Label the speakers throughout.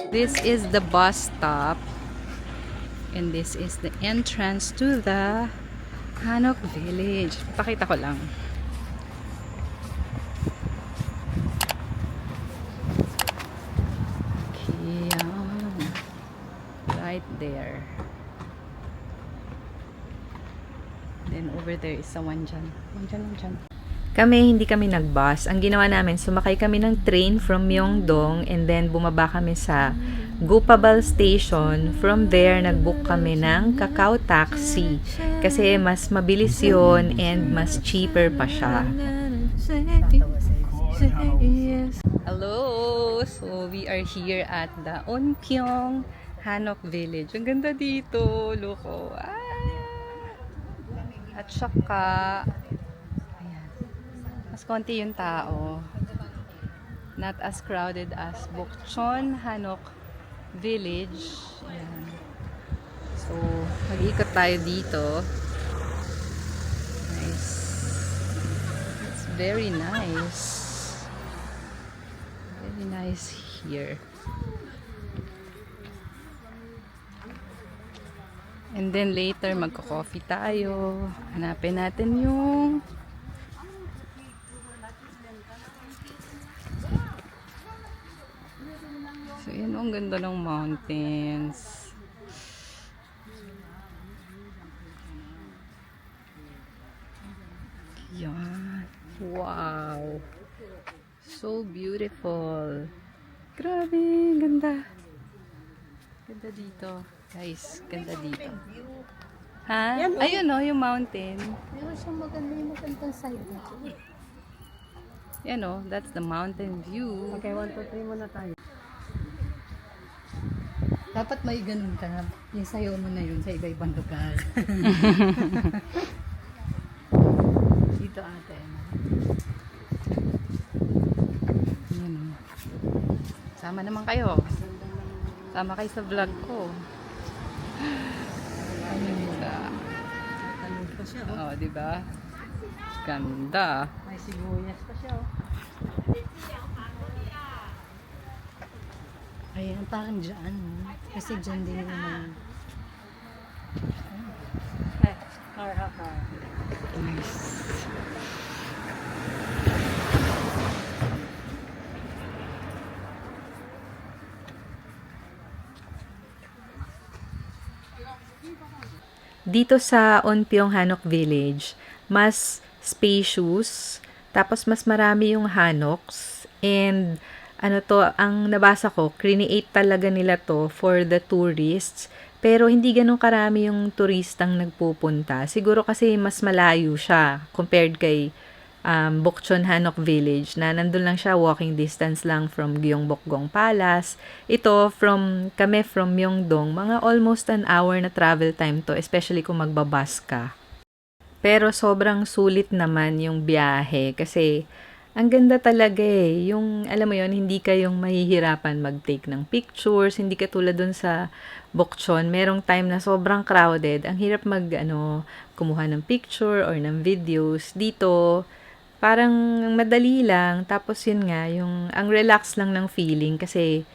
Speaker 1: This is the bus stop. And this is the entrance to the Hanok Village. Pakita ko lang. Okay, right there. Then over there is someone dyan. Dyan. Kami, hindi kami nag-bus. Ang ginawa namin, sumakay kami ng train from Myeongdong and then bumaba kami sa Gupabal Station. From there, nag-book kami ng Kakao Taxi. Kasi mas mabilis yun and mas cheaper pa siya. Hello! So, we are here at the Onpyeong Hanok Village. Ang ganda dito. Loko. At saka, ayan, mas konti yung tao. Not as crowded as Bokchon Hanok Village. Ayan. So, mag-ikot tayo dito. Nice. It's very nice. Very nice here. And then later, magko-coffee tayo. Hanapin natin yung so, yun, ang ganda ng mountains. Yan. Wow. So beautiful. Grabe, ganda. Ganda dito. Guys, ganda dito. Ha?
Speaker 2: Yan, oh.
Speaker 1: Ayun o, yung mountain.
Speaker 2: Meron siyang magandang side dito.
Speaker 1: Yan o, that's the mountain view.
Speaker 2: Okay, 1, 2, 3 muna tayo. Dapat may ganun ka. Yung sayo mo na yun sa iba-ibang lugar. Dito ate.
Speaker 1: Yan o. Sama naman kayo. Sama kayo sa vlog ko. Ganda.
Speaker 2: Talog pa siya.
Speaker 1: Oh, di ba? Ganda.
Speaker 2: May sibuyas pa siya. Ayan, parang dyan. Kasi dyan din naman. Ay, car.
Speaker 1: Nice. Dito sa Onpyeong Hanok Village, mas spacious, tapos mas marami yung hanoks, and ano to, ang nabasa ko, create talaga nila to for the tourists, pero hindi ganun karami yung turistang nagpupunta. Siguro kasi mas malayo siya compared kay Bokchon Hanok Village, na nandun lang siya, walking distance lang from Gyeongbokgung Palace. Ito, kami from Myeongdong, mga almost an hour na travel time to, especially kung magbabas ka. Pero sobrang sulit naman yung biyahe kasi ang ganda talaga eh. Yung, alam mo yon, hindi kayong mahihirapan mag-take ng pictures, hindi katulad dun sa Bokchon. Merong time na sobrang crowded, ang hirap kumuha ng picture or ng videos. Dito, parang madali lang, tapos yun nga, ang relax lang ng feeling kasi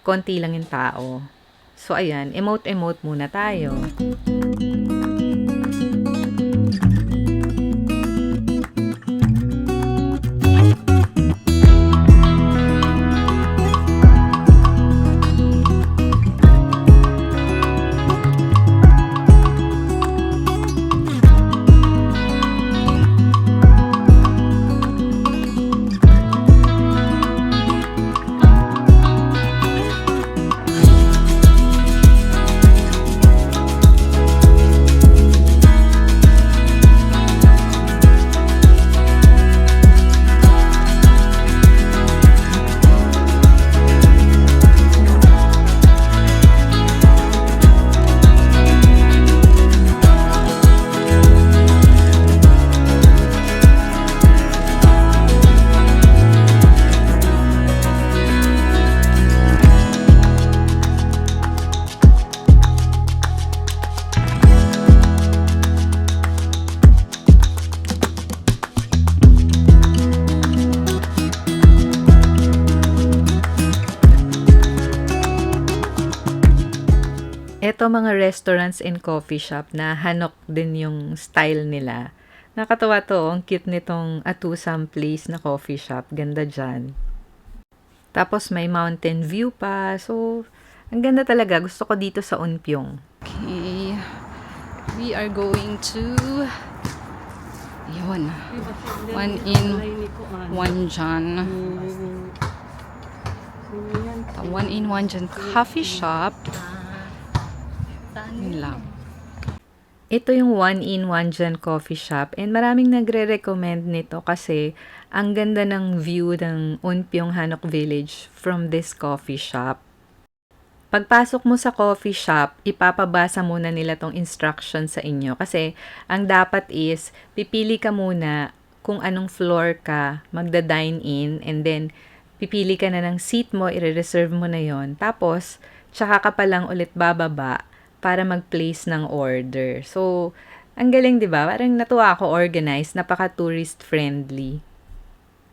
Speaker 1: konti lang yung tao. So ayan, emote muna tayo. ito mga restaurants and coffee shop na hanok din yung style nila. Nakatawa to, ang cute nitong Atusam Place na coffee shop. Ganda dyan. Tapos may mountain view pa. So, ang ganda talaga. Gusto ko dito sa Unpyong.
Speaker 2: Okay. We are going to yun. One in Wanjan. One in Wanjan coffee shop. Yun lang.
Speaker 1: Ito yung One in Wanjan coffee shop and maraming nagre-recommend nito kasi ang ganda ng view ng Unpyong Hanok Village from this coffee shop. Pagpasok mo sa coffee shop, ipapabasa muna nila tong instruction sa inyo kasi ang dapat is pipili ka muna kung anong floor ka magda-dine in and then pipili ka na ng seat mo, i-reserve mo na yon. Tapos, tsaka ka pa lang ulit bababa para mag-place ng order. So, ang galing, di ba? Parang natuwa ako organized, napaka-tourist friendly.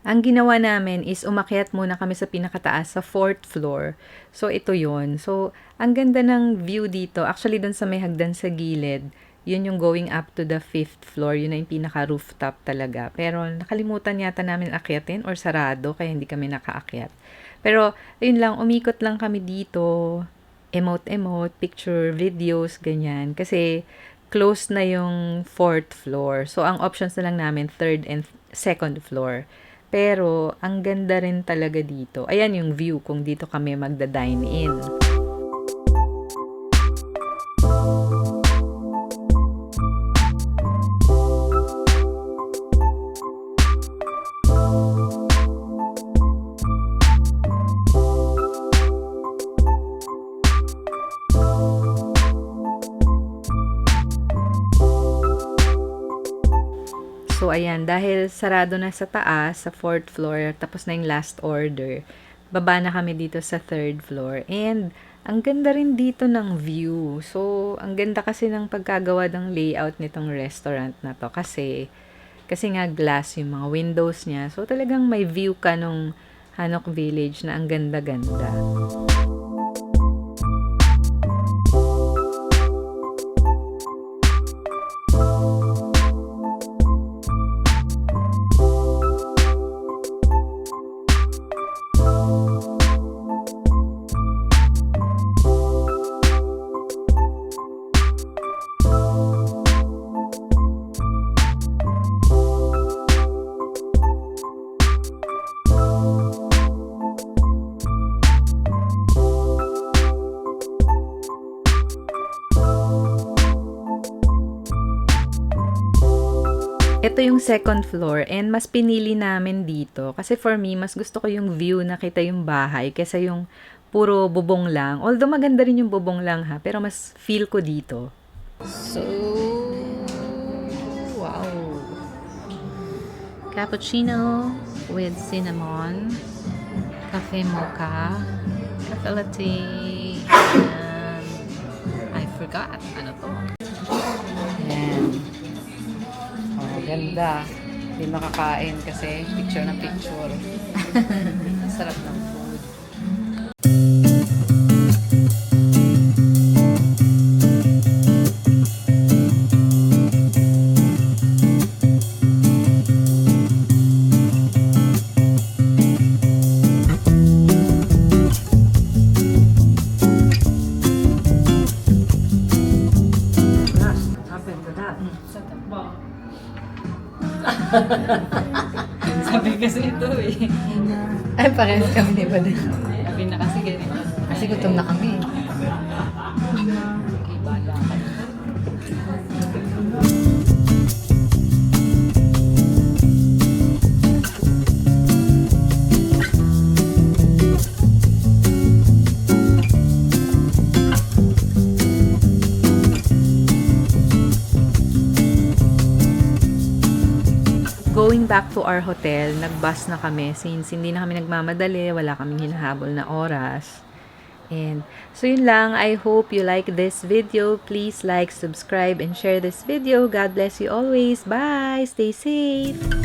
Speaker 1: Ang ginawa namin is umakyat muna kami sa pinakataas sa 4th floor. So, ito yon. So, ang ganda ng view dito. Actually, dun sa may hagdan sa gilid, yun yung going up to the 5th floor. Yun na yung pinaka-rooftop talaga. Pero, nakalimutan yata namin akyatin or sarado, kaya hindi kami nakaakyat. Pero, yun lang, umikot lang kami dito. Emote-emote, picture, videos, ganyan. Kasi, close na yung 4th floor. So, ang options na lang namin, 3rd and 2nd floor. Pero, ang ganda rin talaga dito. Ayan yung view kung dito kami magda-dine in. So, ayan, dahil sarado na sa taas, sa 4th floor, tapos na yung last order, baba na kami dito sa 3rd floor. And, ang ganda rin dito ng view. So, ang ganda kasi ng pagkagawa ng layout nitong restaurant na to. Kasi nga glass yung mga windows niya. So, talagang may view ka nung Hanok Village na ang ganda-ganda. Ito yung 2nd floor and mas pinili namin dito kasi for me, mas gusto ko yung view na kita yung bahay kaysa yung puro bubong lang. Although maganda rin yung bubong lang ha, pero mas feel ko dito.
Speaker 2: So, wow. Cappuccino with cinnamon, cafe mocha, cafe latte, and I forgot. Ano to?
Speaker 1: Ayan. Oh, ganda. Hindi makakain kasi picture na picture. Sarap ng food.
Speaker 2: Sabi kasi ito eh.
Speaker 1: Ay, parehas kami di ba din?
Speaker 2: Sabi na kasi ganito.
Speaker 1: Kasi gutom na kami.
Speaker 2: Okay, bala ka.
Speaker 1: Going back to our hotel, nag-bus na kami since hindi na kami nagmamadali, wala kaming hinahabol na oras. And so yun lang, I hope you like this video. Please like, subscribe, and share this video. God bless you always. Bye! Stay safe!